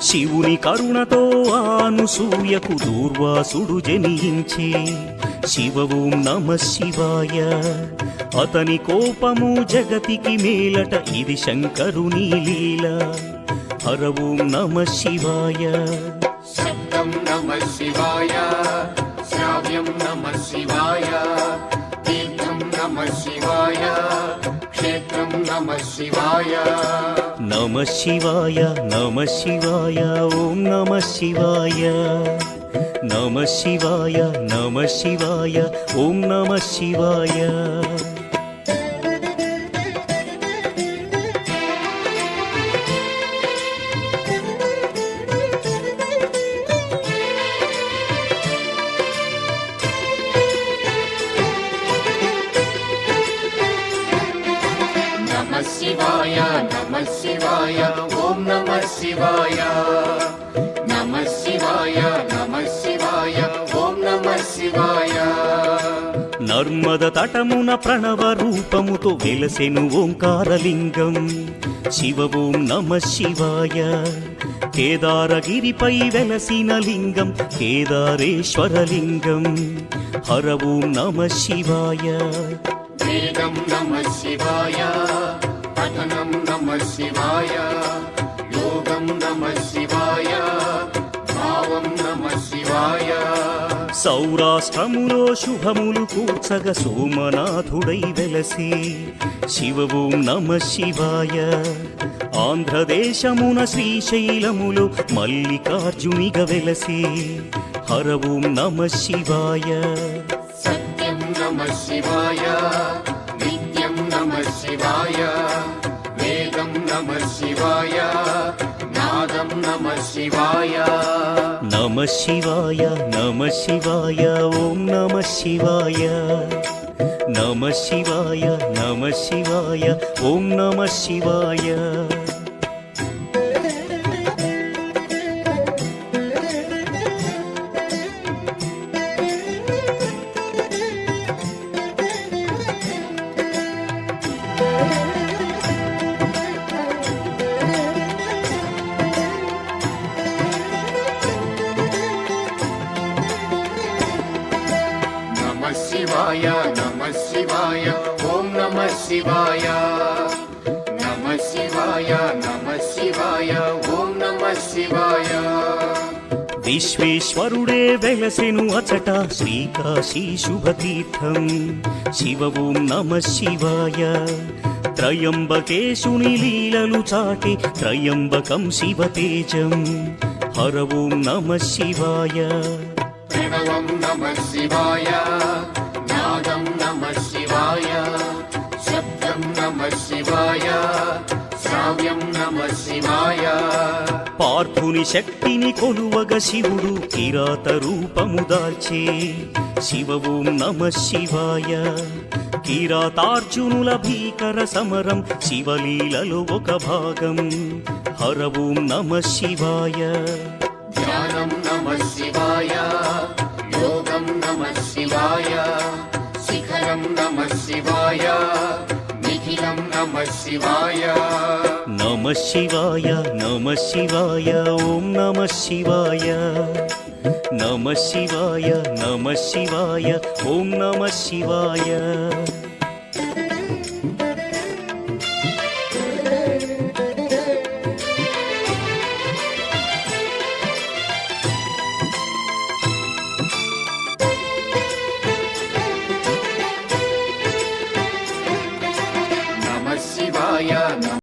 శివుని కరుణతో అనసూయకు దూర్వాసుడు జనించే. శివ ఓం నమ శివాయ. అతని కోపము జగతికి మేలట, ఇది శంకరుని లీల. హర ఓం నమ శివాయ. శబ్దం నమ శివాయ, శ్రావ్యం నమ శివాయ, తీర్థం నమ శివాయ, క్షేత్రం నమ శివాయ. నమ శివాయ నమ శివాయ ఓం నమ శివాయ. నమ శివాయ నమ శివాయ ఓం నమ శివాయ. నమ శివాయ నమ శివాయ ఓం నమ శివాయ. నమ శివాయ నమ శివాయ ఓం నమ శివాయ. నర్మద తటమున ప్రణవ రూపముతో వెలసెను ఓంకారలింగం. శివ ఓం నమ శివాయ. కేదారగిరిపై వెలసిన లింగం కేదారేశ్వరలింగం. హర ఓం నమ శివాయ. వేదం నమ శివాయ, పఠనం నమ శివాయ, యోగం నమ శివాయ, భావం నమ శివాయ. సౌరాష్ట్రములో శుభములు కూర్చగ సోమనాథుడై వెలసి. శివ ఓం నమ శివాయ. ఆంధ్రదేశమున శ్రీశైలములో మల్లికార్జునిగ వెలసి. హర ఓం నమ శివాయ. సత్యం నమ శివాయ, నిత్యం నమ శివాయ, వేదం నమ శివాయ, నాదం నమ శివాయ. నమ శివాయ నమ శివాయ ఓం నమ శివాయ. నమ శివాయ నమ శివాయ ఓం నమ శివాయ. నమ శివాయ నమ శివాయ ఓం నమ శివాయ. నమ శివాయ నమ శివాయ ఓం నమ శివాయ. విశ్వేశ్వరుడే వెలసెను అచట శ్రీకాశీ శుభతీర్థం. శివ ఓం నమ శివాయ. త్రయంబకేశుని లీలలు చాటి త్రయంబకం శివతేజం. హర ఓం నమ శివాయ. ప్రణవం నమ శివాయ, నాదం నమ శివాయ, శబ్దం నమ శివాయ, శ్రావ్యం నమ శివాయ. పార్థుని శక్తిని కొలువగ శివుడు కిరాత రూపము దాల్చే. శివ ఓం నమ శివాయ. కిరాతార్జునుల భీకర సమరం శివలీలలో ఒక భాగం. హర ఓం నమ శివాయ. ధ్యానం నమ శివాయ, యోగం నమ శివాయ, శిఖరం నమ శివాయ, నిఖిలం నమ శివాయ. నమ శివాయ నమ శివాయ ఓం నమ శివాయ. నమ శివాయ నమ శివాయ ఓం నమ శివాయ.